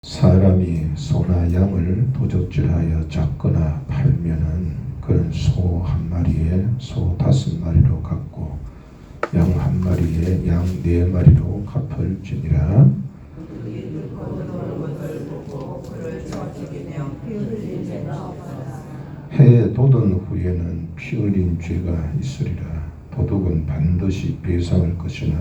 사람이 소나 양을 도적질하여 잡거나 팔면은 그런 소 한 마리에 소 5마리로 갚고 양 한 마리에 양 4마리로 갚을지니라. 해 돋은 후에는 피 흘린 죄가 있으리라. 도둑은 반드시 배상할 것이나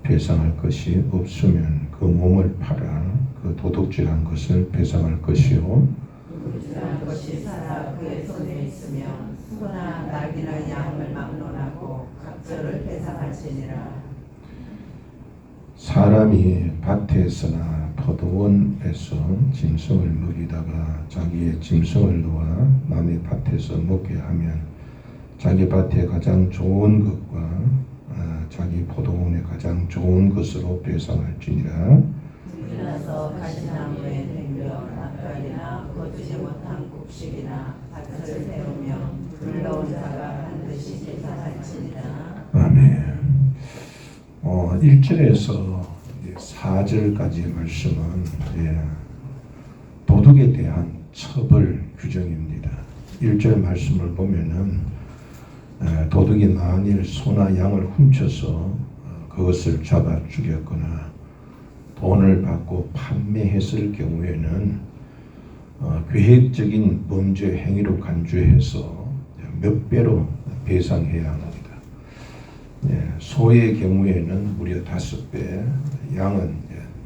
배상할 것이 없으면 그 몸을 팔아 그 도둑질한 것을 배상할 것이요. 도둑질한 것이 살아 그의 손에 있으면 소나 낙이나 양을 막론하고 갑절을 배상할지니라. 사람이 밭에서나 포도원에서 짐승을 먹이다가 자기의 짐승을 놓아 남의 밭에서 먹게 하면 자기 밭에 가장 좋은 것과 자기 포도원에 가장 좋은 것으로 배상할지니라. 일어나서 가시나무에 댕겨 납작이나 거두지 못한 곡식이나 밭을 세우며 불러온 자가 반드시 배상할지니라. 아멘. 1절에서 4절까지의 말씀은 도둑에 대한 처벌 규정입니다. 1절 말씀을 보면은 도둑이 만일 소나 양을 훔쳐서 그것을 잡아 죽였거나 돈을 받고 판매했을 경우에는 계획적인 범죄 행위로 간주해서 몇 배로 배상해야 합니다. 소의 경우에는 무려 5배, 양은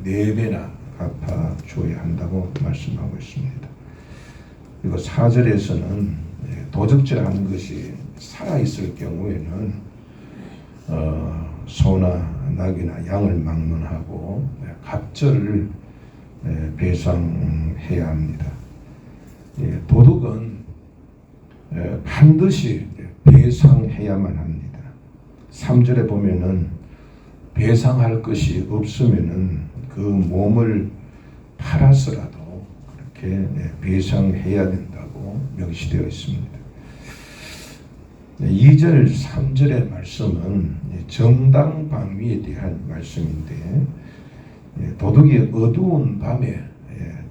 4배나 갚아줘야 한다고 말씀하고 있습니다. 그리고 4절에서는 도적질하는 것이 살아있을 경우에는 소나 낙이나 양을 막론하고 갑절을 배상해야 합니다. 도둑은 반드시 배상해야만 합니다. 3절에 보면은 배상할 것이 없으면은 그 몸을 팔아서라도 그렇게 배상해야 된다고 명시되어 있습니다. 2절, 3절의 말씀은 정당방위에 대한 말씀인데 도둑이 어두운 밤에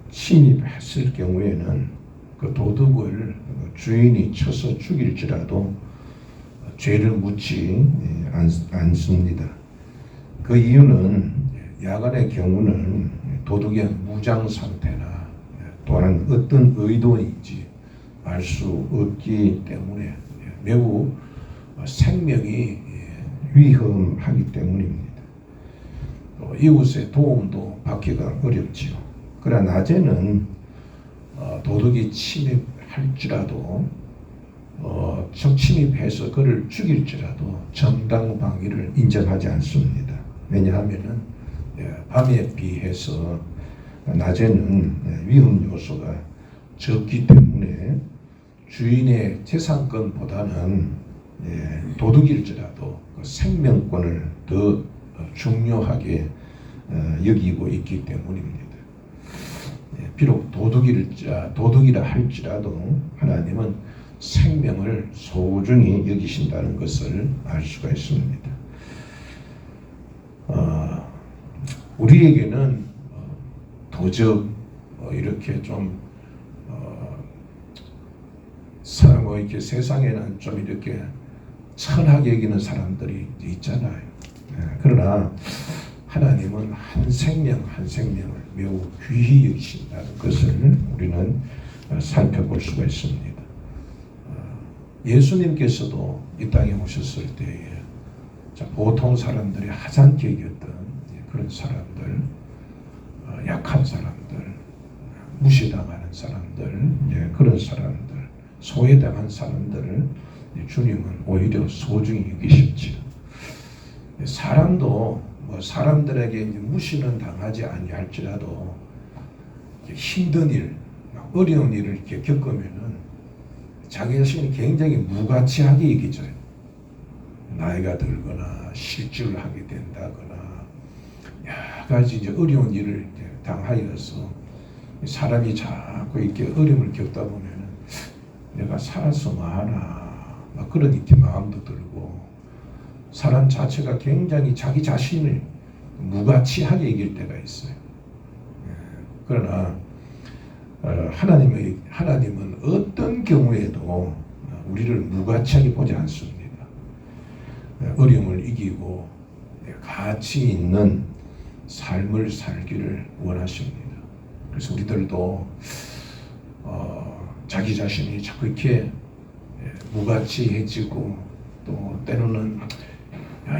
침입했을 경우에는 그 도둑을 주인이 쳐서 죽일지라도 죄를 묻지 않습니다. 그 이유는 야간의 경우는 도둑의 무장 상태나 또한 어떤 의도인지 알 수 없기 때문에 매우 생명이 위험하기 때문입니다. 이웃의 도움도 받기가 어렵지요. 그러나 낮에는 도둑이 침입할지라도 적침입해서 그를 죽일지라도 정당방위를 인정하지 않습니다. 왜냐하면은 밤에 비해서 낮에는 위험 요소가 적기 때문에 주인의 재산권보다는 도둑일지라도 그 생명권을 더 중요하게 여기고 있기 때문입니다. 비록 도둑이라 할지라도 하나님은 생명을 소중히 여기신다는 것을 알 수가 있습니다. 우리에게는 도적 이렇게 좀 이렇게 세상에는 좀 이렇게 천하게 여기는 사람들이 있잖아요. 그러나 하나님은 한 생명 한 생명을 매우 귀히 여기신다는 것을 우리는 살펴볼 수가 있습니다. 예수님께서도 이 땅에 오셨을 때에 보통 사람들이 하찮게 여겼던 그런 사람들, 약한 사람들, 무시당하는 사람들, 그런 사람들, 소외당한 사람들을 주님은 오히려 소중히 여기셨지요. 사람도 사람들에게 무시는 당하지 아니할지라도 힘든 일, 어려운 일을 이렇게 겪으면은 자기 자신이 굉장히 무가치하게 여기죠. 나이가 들거나 실직을 하게 된다거나 여러 가지 이제 어려운 일을 당하여서 사람이 자꾸 이렇게 어려움을 겪다 보면은 내가 살아서 뭐하나 그런 이렇게 마음도 들고 사람 자체가 굉장히 자기 자신을 무가치하게 여길 때가 있어요. 그러나 하나님은 어떤 경우에도 우리를 무가치하게 보지 않습니다. 어려움을 이기고 가치 있는 삶을 살기를 원하십니다. 그래서 우리들도 자기 자신이 자꾸 이렇게 무가치해지고 또 때로는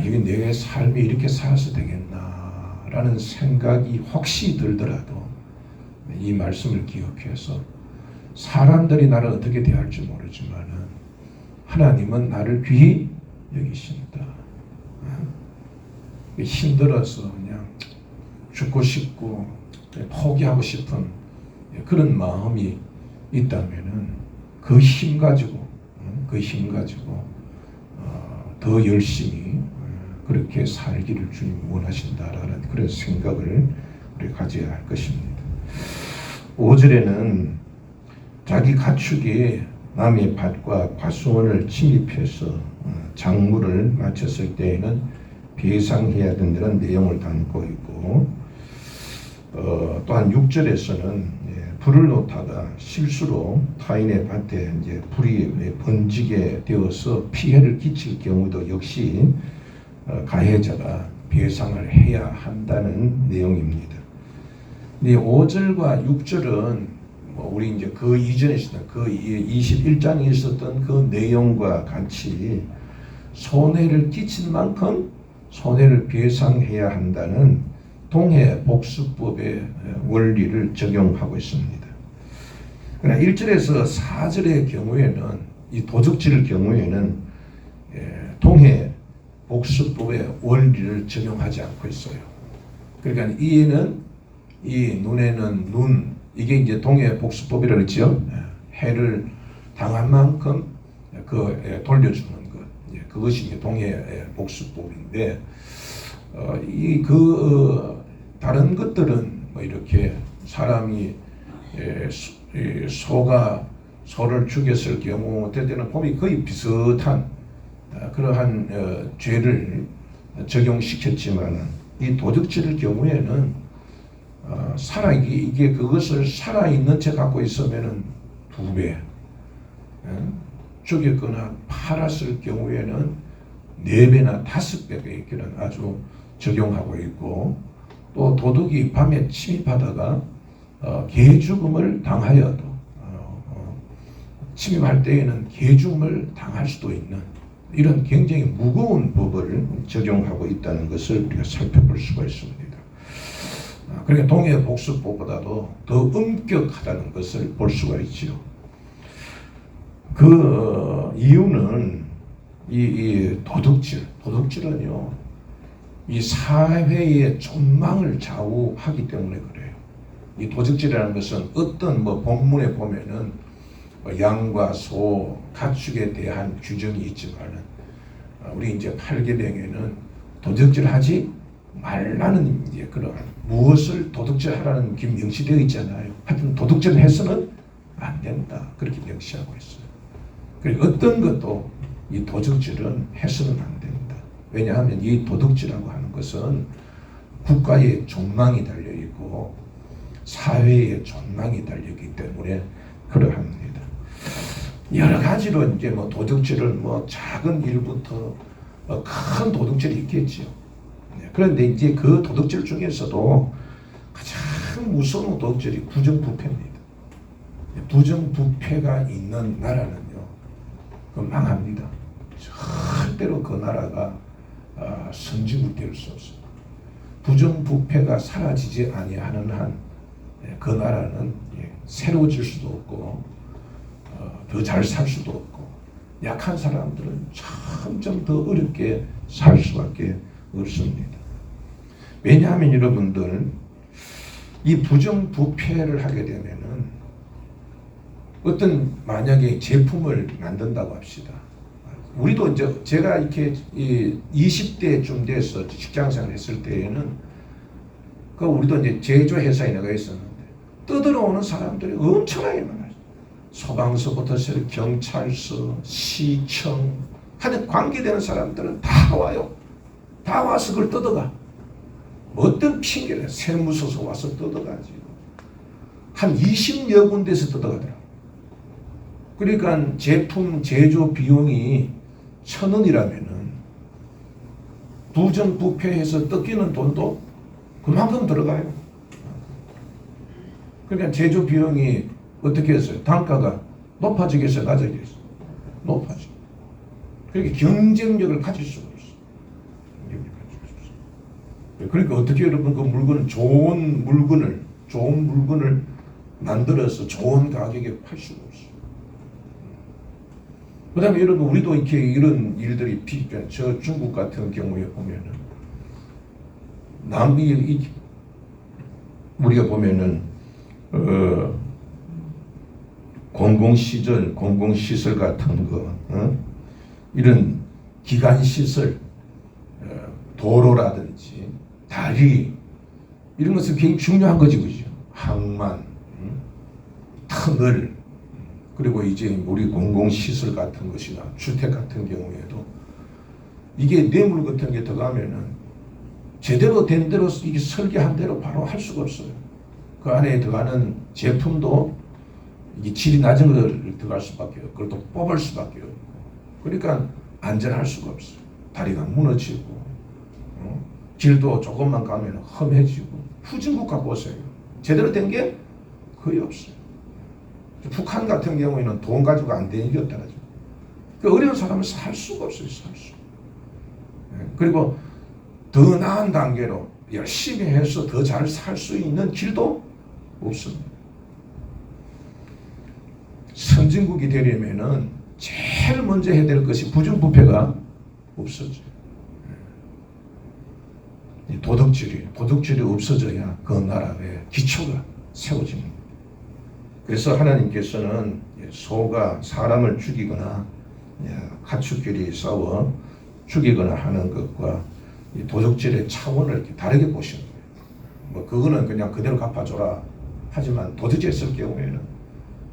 이게 내 삶이 이렇게 살아서 되겠나라는 생각이 혹시 들더라도 이 말씀을 기억해서 사람들이 나를 어떻게 대할지 모르지만 하나님은 나를 귀히 여기신다. 힘들어서 그냥 죽고 싶고 포기하고 싶은 그런 마음이 있다면은 그 힘 가지고 더 열심히 그렇게 살기를 주님 원하신다라는 그런 생각을 우리 가져야 할 것입니다. 5절에는 자기 가축이 남의 밭과 과수원을 침입해서 작물을 마쳤을 때에는 배상해야 된다는 내용을 담고 있고, 또한 6절에서는 불을 놓다가 실수로 타인의 밭에 이제 불이 번지게 되어서 피해를 끼칠 경우도 역시 가해자가 배상을 해야 한다는 내용입니다. 5절과 6절은 우리 이제 그 이전에 있었던 그 21장에 있었던 그 내용과 같이 손해를 끼친 만큼 손해를 배상해야 한다는 동해복수법의 원리를 적용하고 있습니다. 그러나 1절에서 4절의 경우에는 이 도적질의 경우에는 동해복수법의 원리를 적용하지 않고 있어요. 그러니까 이에는 이 눈에는 눈, 이게 이제 동해복수법이라고 했죠. 해를 당한 만큼 돌려주는 것, 그것이 이제 동해복수법인데, 다른 것들은 뭐 이렇게 사람이 소가 소를 죽였을 경우 때는 법이 거의 비슷한 그러한 죄를 적용시켰지만 이 도적질의 경우에는 이게 그것을 살아있는 채 갖고 있으면은 2배, 죽였거나 팔았을 경우에는 4배나 5배가 아주 적용하고 있고, 또 도둑이 밤에 침입하다가 개 죽음을 당하여도 침입할 때에는 개 죽음을 당할 수도 있는 이런 굉장히 무거운 법을 적용하고 있다는 것을 우리가 살펴볼 수가 있습니다. 그러니까 동해복수법보다도 더 엄격하다는 것을 볼 수가 있죠. 그 이유는 이 도둑질은요, 이 사회의 전망을 좌우하기 때문에 그래요. 이 도둑질이라는 것은 어떤 본문에 보면은 양과 소, 가축에 대한 규정이 있지만은 우리 이제 8계명에는 도둑질하지 말라는 이제 그런 무엇을 도둑질하라는 게 명시되어 있잖아요. 하여튼 도둑질을 해서는 안 된다, 그렇게 명시하고 있어요. 그리고 어떤 것도 이 도둑질은 해서는 안 된다. 왜냐하면 이 도둑질이라고 하는 것은 국가의 존망이 달려 있고 사회의 존망이 달려 있기 때문에 그러합니다. 여러 가지로 이제 도둑질은 작은 일부터 큰 도둑질이 있겠지요. 그런데 이제 그 도둑질 중에서도 가장 무서운 도둑질이 부정부패입니다. 부정부패가 있는 나라는요, 망합니다. 절대로 그 나라가 선진국 될 수 없습니다. 부정부패가 사라지지 아니하는 한 그 나라는 새로워질 수도 없고 더 잘 살 수도 없고, 약한 사람들은 점점 더 어렵게 살 수밖에 없습니다. 왜냐하면 여러분들, 이 부정부패를 하게 되면은 만약에 제품을 만든다고 합시다. 우리도 이제 제가 이렇게 20대쯤 돼서 직장생활 했을 때에는 우리도 이제 제조회사에 나가 있었는데 떠들어오는 사람들이 엄청나게 많아요. 소방서부터 경찰서, 시청 하는 관계되는 사람들은 다 와요. 다 와서 그걸 뜯어가. 어떤 핑계를 세무서서 와서 뜯어가지고 한 20여 군데에서 뜯어가더라고요. 그러니까 제품 제조 비용이 1,000원이라면은 부정부패해서 뜯기는 돈도 그만큼 들어가요. 그러니까 제조 비용이 어떻게 했어요? 단가가 높아지겠어요? 낮아지겠어요? 높아져. 그러니까 경쟁력을 가질 수가 없어. 그러니까 어떻게 여러분 그 물건을 좋은 물건을 만들어서 좋은 가격에 팔 수가 없어. 그 다음에 여러분 우리도 이렇게 이런 일들이 저 중국 같은 경우에 보면은 우리가 보면은 공공시설 같은 거 이런 기관시설 도로라든지 다리 이런 것은 굉장히 중요한 거지, 그죠? 항만, 터널, 그리고 이제 우리 공공시설 같은 것이나 주택 같은 경우에도 이게 뇌물 같은 게 들어가면은 제대로 된 대로 이게 설계한 대로 바로 할 수가 없어요. 그 안에 들어가는 제품도 이게 질이 낮은 걸 들어갈 수밖에 없고 그걸 또 뽑을 수밖에 없고 그러니까 안전할 수가 없어요. 다리가 무너지고 길도 조금만 가면 험해지고 후진국가 보세요. 제대로 된 게 거의 없어요. 북한 같은 경우에는 돈 가지고 안 되는 게 없다라죠. 그 어려운 사람은 살 수가 없어요. 살 수. 그리고 더 나은 단계로 열심히 해서 더 잘 살 수 있는 길도 없습니다. 선진국이 되려면은 제일 먼저 해야 될 것이 부정부패가 없어져요. 도덕질이 없어져야 그 나라의 기초가 세워집니다. 그래서 하나님께서는 소가 사람을 죽이거나 가축끼리 싸워 죽이거나 하는 것과 도덕질의 차원을 이렇게 다르게 보시는 거예요. 뭐 그거는 그냥 그대로 갚아줘라. 하지만 도덕질했을 경우에는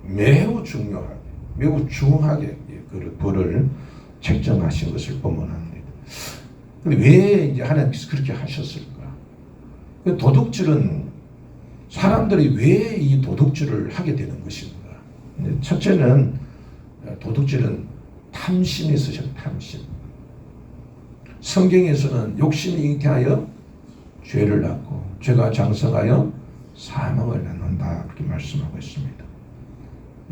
매우 중하게 그 벌을 책정하신 것을 보면 합니다. 근데 왜 이제 하나님께서 그렇게 하셨을까? 그 도덕질은 사람들이 왜 이 도덕질을 하게 되는 것인가? 첫째는 도덕질은 탐심이 있으셔. 탐심. 성경에서는 욕심이 잉태하여 죄를 낳고 죄가 장성하여 사망을 낳는다 그렇게 말씀하고 있습니다.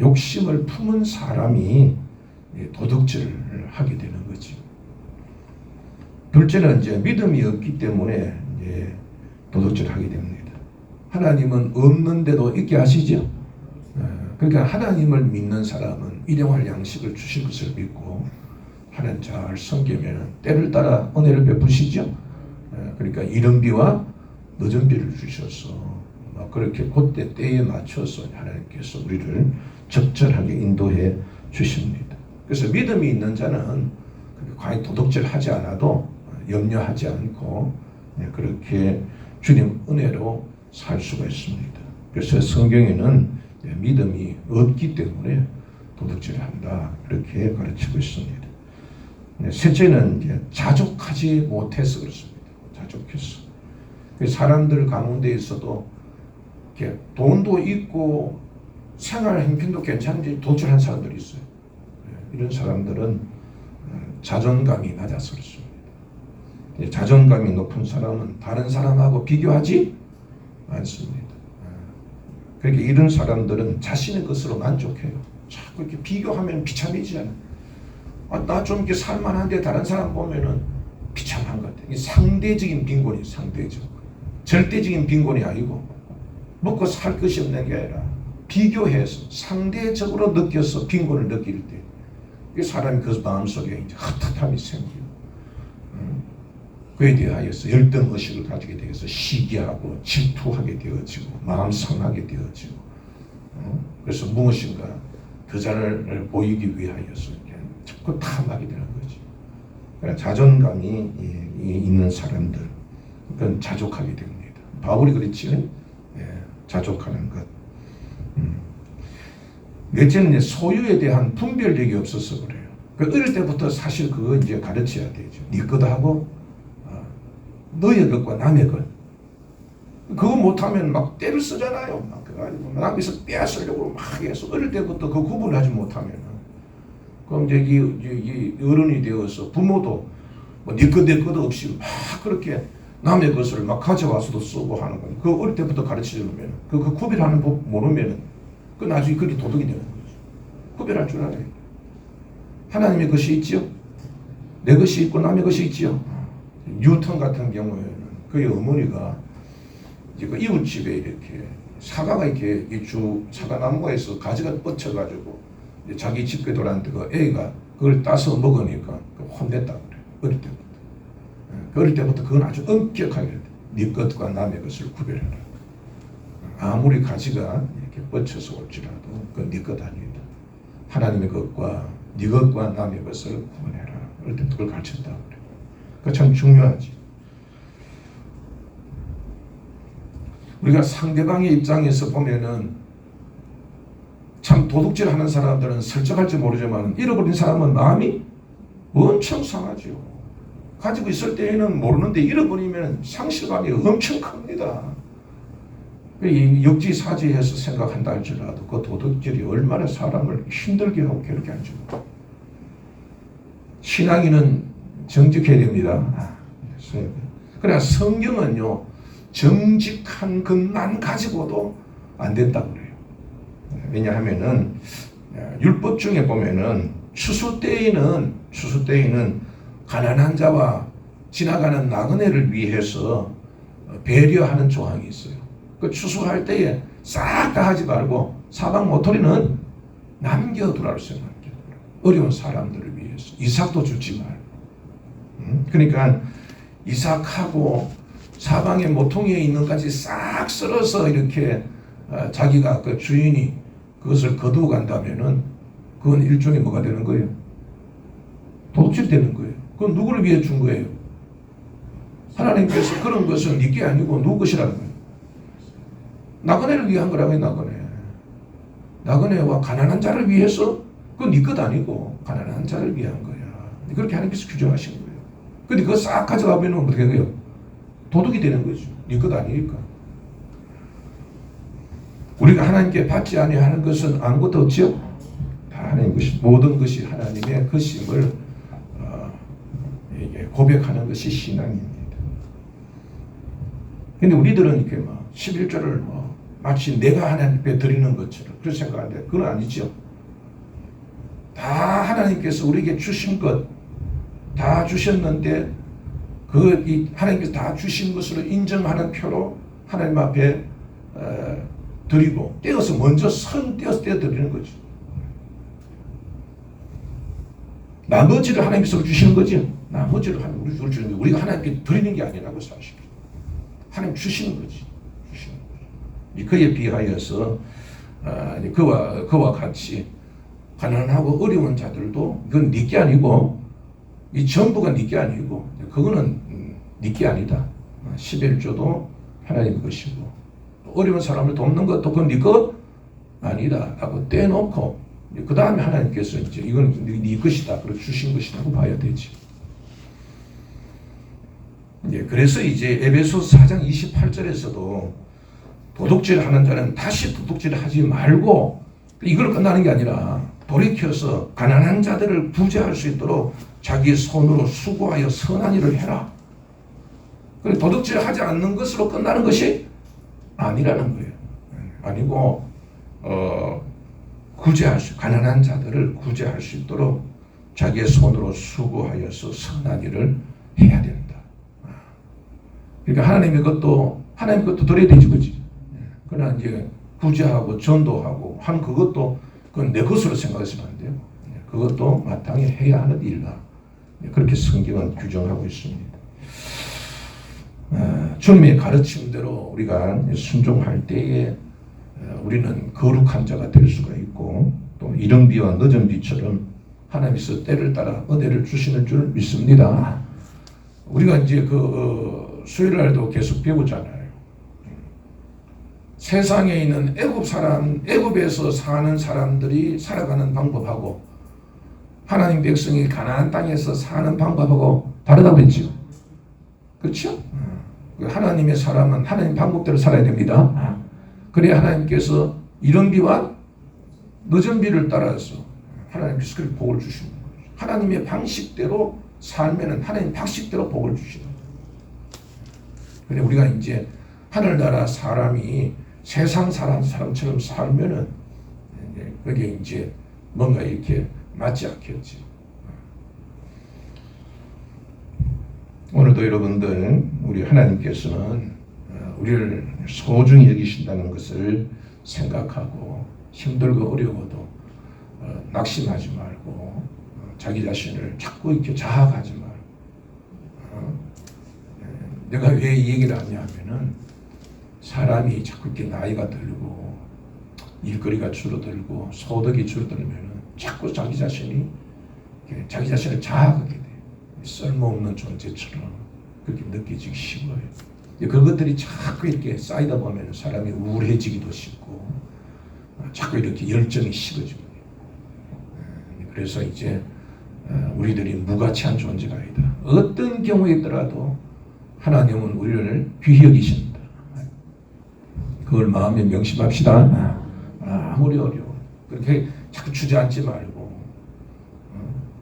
욕심을 품은 사람이 도덕질을 하게 되는 거지. 둘째는 이제 믿음이 없기 때문에 이제 도덕질을 하게 됩니다. 하나님은 없는데도 있게 하시죠. 그러니까 하나님을 믿는 사람은 일용할 양식을 주실 것을 믿고 하나님 잘 섬기면 때를 따라 은혜를 베푸시죠. 그러니까 이른 비와 늦은 비를 주셔서 그렇게 그때 때에 맞춰서 하나님께서 우리를 적절하게 인도해 주십니다. 그래서 믿음이 있는 자는 과연 도덕질하지 않아도 염려하지 않고 그렇게 주님 은혜로 살 수가 있습니다. 그래서 성경에는 믿음이 없기 때문에 도덕질을 한다 이렇게 가르치고 있습니다. 셋째는 이제 자족하지 못해서 그렇습니다. 자족해서 사람들 가운데 있어도 이렇게 돈도 있고 생활 형편도 괜찮은지 도출한 사람들이 있어요. 이런 사람들은 자존감이 낮아서 그렇습니다. 자존감이 높은 사람은 다른 사람하고 비교하지 않습니다. 그러니까 이런 사람들은 자신의 것으로 만족해요. 자꾸 이렇게 비교하면 비참해지잖아요. 나 좀 이렇게 살만한데 다른 사람 보면은 비참한 것 같아요. 상대적인 빈곤이 상대적. 절대적인 빈곤이 아니고 먹고 살 것이 없는 게 아니라 비교해서 상대적으로 느껴서 빈곤을 느낄 때 사람이 그 마음속에 이제 헛헛함이 생기고 그에 대하여서 열등의식을 가지게 되어서 시기하고 질투하게 되어지고 마음 상하게 되어지고 그래서 무엇인가 더 잘 보이기 위하여서 자꾸 탐하게 되는 거지. 그러니까 자존감이 있는 사람들 그건 자족하게 됩니다. 바울이 그랬지. 자족하는 것. 넷째는 소유에 대한 분별력이 없어서 그래요. 어릴 때부터 사실 그거 이제 가르쳐야 되죠. 네 것도 하고 너의 것과 남의 것. 그거 못하면 막 때를 쓰잖아요. 막 그래가지고 남에서 빼앗으려고 막 해서 어릴 때부터 그 구분을 하지 못하면 그럼 이제 이 어른이 되어서 부모도 뭐 네 것 내 것도 없이 막 그렇게 남의 것을 막 가져와서도 쓰고 하는 거예요. 그 어릴 때부터 가르치려면 그 구별하는 법 모르면은 그 나중에 그게 도덕이 되는 거죠. 구별할 줄 알아요. 하나님의 것이 있지요. 내 것이 있고 남의 것이 있지요. 뉴턴 같은 경우에는 그의 어머니가 그 이웃집에 이렇게 사과가 이렇게 사과나무가에서 가지가 뻗쳐가지고 자기 집에 돌아왔는데 그 애가 그걸 따서 먹으니까 혼냈다고 그래요. 어릴 때부터. 어릴 때부터 그건 아주 엄격하게 그래요. 네 것과 남의 것을 구별해라. 아무리 가지가 이렇게 뻗쳐서 올지라도 그건 네 것 아니다. 하나님의 것과 네 것과 남의 것을 구분해라. 어릴 때부터 그걸 가르쳤다고 그래요. 그거 참 중요하지. 우리가 상대방의 입장에서 보면은 참 도둑질하는 사람들은 설득할지 모르지만 잃어버린 사람은 마음이 엄청 상하죠. 가지고 있을 때에는 모르는데 잃어버리면 상실감이 엄청 큽니다. 역지사지해서 생각한다 할지라도 그 도둑질이 얼마나 사람을 힘들게 하고 괴롭게 하죠. 신앙인은 정직해야 됩니다. 그러나 성경은요, 정직한 것만 가지고도 안 된다고 그래요. 왜냐하면은 율법 중에 보면은 추수 때에는 가난한 자와 지나가는 나그네를 위해서 배려하는 조항이 있어요. 그 추수할 때에 싹 다 하지 말고 사방 모토리는 남겨두라고 생각해요. 어려운 사람들을 위해서. 이삭도 주지 말고. 그러니까 이삭하고 사방의 모퉁이에 있는 것까지 싹 썰어서 이렇게 자기가 그 주인이 그것을 거두어 간다면은 그건 일종의 뭐가 되는 거예요? 도둑질 되는 거예요. 그건 누구를 위해 준 거예요? 하나님께서 그런 것은 네게 아니고 누구 것이라는 거예요. 나그네를 위한 거라고요. 나그네와 가난한 자를 위해서 그건 네 것 아니고 가난한 자를 위한 거야. 그렇게 하나님께서 규정하신 거예요. 근데 그거 싹 가져가면 어떻게 돼요? 도둑이 되는 거죠. 네 것 아니니까. 우리가 하나님께 받지 아니하는 것은 아무것도 없지요. 다 하나님 것이, 모든 것이 하나님의 것임을 고백하는 것이 신앙입니다. 근데 우리들은 이렇게 막 11조를 마치 내가 하나님께 드리는 것처럼 그렇게 생각하는데 그건 아니죠. 다 하나님께서 우리에게 주신 것 다 주셨는데 하나님께서 다 주신 것으로 인정하는 표로 하나님 앞에 드리고 떼어서 먼저 떼어서 떼어드리는 거죠. 나머지를 하나님께서 주시는 거죠. 나머지를 우리 주는 거 우리가 하나님께 드리는 게 아니라고 사실. 하나님 주시는 거지. 주시는 거지. 그에 비하여서 그와 같이 가난하고 어려운 자들도 이건 네 게 아니고 이 전부가 네 게 아니고 그거는 네 게 아니다. 11조도 하나님의 것이고 어려운 사람을 돕는 것도 그건 네 것 아니다 라고 떼놓고 그 다음에 하나님께서 이제 이건 네 것이다 그렇게 주신 것이라고 봐야 되지. 그래서 이제 에베소 4장 28절에서도 도둑질하는 자는 다시 도둑질하지 말고 이걸 끝나는 게 아니라 돌이켜서 가난한 자들을 구제할 수 있도록 자기 손으로 수고하여 선한 일을 해라. 그래 도둑질하지 않는 것으로 끝나는 것이 아니라는 거예요. 아니고 가난한 자들을 구제할 수 있도록 자기의 손으로 수고하여서 선한 일을 해야 된다. 그러니까 하나님 것도 드려야 되지, 그지? 그러나 이제 구제하고 전도하고 한 그것도 그건 내 것으로 생각하시면 안 돼요. 그것도 마땅히 해야 하는 일이다. 그렇게 성경은 규정하고 있습니다. 주님의 가르침대로 우리가 순종할 때에 우리는 거룩한 자가 될 수가 있고 또 이른 비와 늦은 비처럼 하나님께서 때를 따라 은혜를 주시는 줄 믿습니다. 우리가 이제 수요일 날도 계속 배우잖아요. 세상에 있는 애굽에서 사는 사람들이 살아가는 방법하고 하나님 백성이 가나안 땅에서 사는 방법하고 다르다고 했죠. 그렇죠? 하나님의 사람은 하나님 방법대로 살아야 됩니다. 그래야 하나님께서 이른 비와 늦은 비를 따라서 하나님께서 그렇게 복을 주시는 거예요. 하나님의 방식대로 살면은 하나님 방식대로 복을 주시는 거예요. 그래 우리가 이제 하늘나라 사람이 세상 사람처럼 살면은 그게 이제 뭔가 이렇게 맞지 않겠지. 오늘도 여러분들 우리 하나님께서는 우리를 소중히 여기신다는 것을 생각하고 힘들고 어려워도 낙심하지 말고 자기 자신을 자꾸 이렇게 자학하지 말고 내가 왜 이 얘기를 하냐면은 사람이 자꾸 이렇게 나이가 들고 일거리가 줄어들고 소득이 줄어들면은 자꾸 자기 자신을 자학하게 돼. 쓸모없는 존재처럼 그렇게 느껴지기 쉬워요. 그것들이 자꾸 이렇게 쌓이다 보면 사람이 우울해지기도 쉽고 자꾸 이렇게 열정이 식어지고 그래서 이제 우리들이 무가치한 존재가 아니다. 어떤 경우에 있더라도 하나님은 우리를 귀히 여기신다. 그걸 마음에 명심합시다. 아무리 어려워. 그렇게 자꾸 주저앉지 말고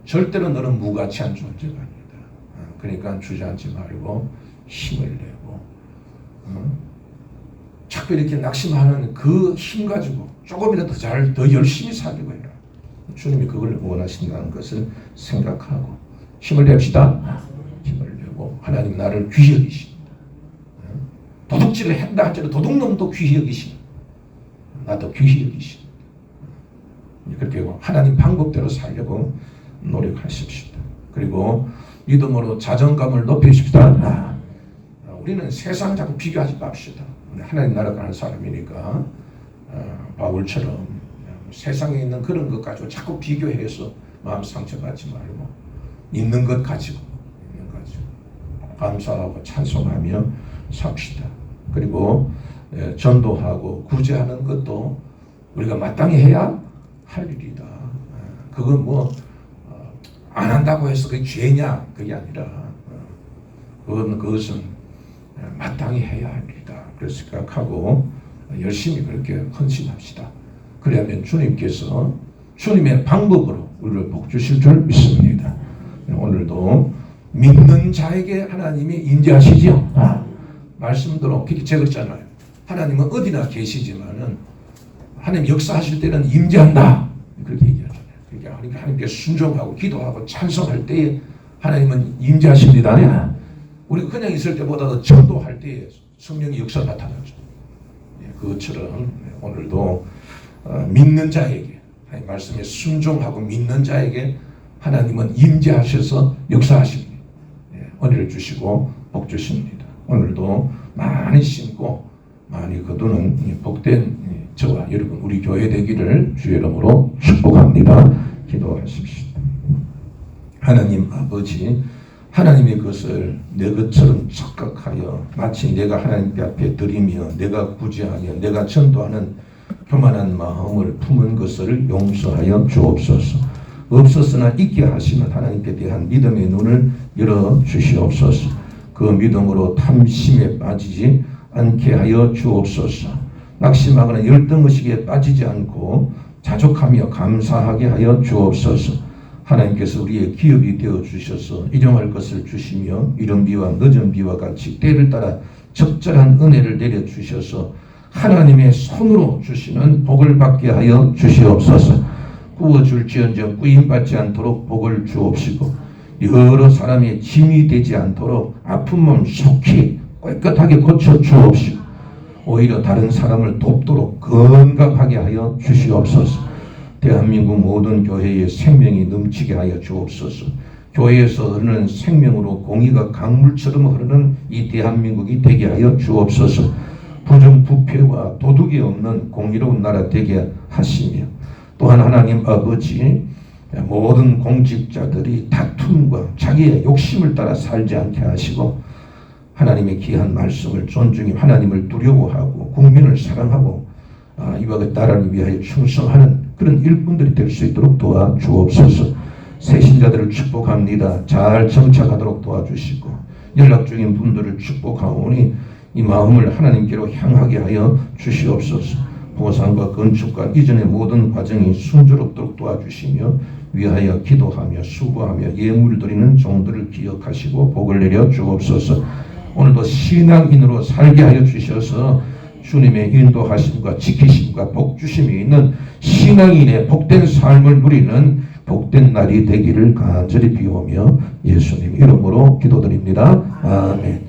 절대로 너는 무가치한 존재가 아니다. 그러니까 주저앉지 말고 힘을 내고 자꾸 이렇게 낙심하는 그 힘 가지고 조금이라도 더 열심히 살려고 해라. 주님이 그걸 원하신다는 것을 생각하고 힘을 냅시다. 힘을 내고 하나님 나를 귀히 여기신다. 도둑질을 한다 할지라도 도둑놈도 귀히 여기신다. 나도 귀히 여기신다. 그렇게 하나님 방법대로 살려고 노력하십시다. 그리고 믿음으로 자존감을 높이십시다. 우리는 세상 자꾸 비교하지 맙시다. 하나님 나라 가는 사람이니까 바울처럼 세상에 있는 그런 것 가지고 자꾸 비교해서 마음 상처받지 말고 있는 것 가지고 감사하고 찬송하며 삽시다. 그리고 전도하고 구제하는 것도 우리가 마땅히 해야 할 일이다. 그건 뭐 안 한다고 해서 그게 죄냐 그게 아니라 그것은 마땅히 해야 할 일이다. 그래서 생각하고 열심히 그렇게 헌신합시다. 그러면 주님께서 주님의 방법으로 우리를 복 주실 줄 믿습니다. 오늘도 믿는 자에게 하나님이 임재하시죠. 말씀대로 그렇게 적었잖아요. 하나님은 어디나 계시지만은 하나님 역사하실 때는 임재한다. 그렇게 얘기하잖아요. 그러니까 하나님께 순종하고 기도하고 찬송할 때에 하나님은 임재하십니다. 우리가 그냥 있을 때보다도 전도할 때에 성령의 역사 나타나죠. 그것처럼 오늘도 믿는 자에게 하나님 말씀에 순종하고 믿는 자에게 하나님은 임재하셔서 역사하십니다. 은혜를 주시고 복 주십니다. 오늘도 많이 심고 많이 거두는 복된 저와 여러분 우리 교회 되기를 주의 이름으로 축복합니다. 기도하십시오. 하나님 아버지, 하나님의 것을 내 것처럼 착각하여 마치 내가 하나님께 앞에 드리며 내가 구제하며 내가 전도하는 교만한 마음을 품은 것을 용서하여 주옵소서. 없었으나 있게 하시는 하나님께 대한 믿음의 눈을 열어 주시옵소서. 그 믿음으로 탐심에 빠지지 않게 하여 주옵소서. 낙심하거나 열등의식에 빠지지 않고 자족하며 감사하게 하여 주옵소서. 하나님께서 우리의 기업이 되어 주셔서 일용할 것을 주시며 이른 비와 늦은 비와 같이 때를 따라 적절한 은혜를 내려 주셔서 하나님의 손으로 주시는 복을 받게 하여 주시옵소서. 구워줄지언정 꾸임받지 않도록 복을 주옵시고 여러 사람의 짐이 되지 않도록 아픈 몸 속히 깨끗하게 고쳐 주옵시고 오히려 다른 사람을 돕도록 건강하게 하여 주시옵소서. 대한민국 모든 교회의 생명이 넘치게 하여 주옵소서. 교회에서 흐르는 생명으로 공의가 강물처럼 흐르는 이 대한민국이 되게 하여 주옵소서. 부정부패와 도둑이 없는 공의로운 나라 되게 하시며 또한 하나님 아버지 모든 공직자들이 다툼과 자기의 욕심을 따라 살지 않게 하시고 하나님의 귀한 말씀을 존중히 하나님을 두려워하고 국민을 사랑하고 이와 같은 나라를 위하여 충성하는 그런 일꾼들이 될 수 있도록 도와주옵소서. 새신자들을 축복합니다. 잘 정착하도록 도와주시고 연락 중인 분들을 축복하오니 이 마음을 하나님께로 향하게 하여 주시옵소서. 보상과 건축과 이전의 모든 과정이 순조롭도록 도와주시며 위하여 기도하며 수고하며 예물 드리는 종들을 기억하시고 복을 내려 주옵소서. 오늘도 신앙인으로 살게 하여 주셔서 주님의 인도하심과 지키심과 복주심이 있는 신앙인의 복된 삶을 누리는 복된 날이 되기를 간절히 비우며 예수님 이름으로 기도드립니다. 아멘.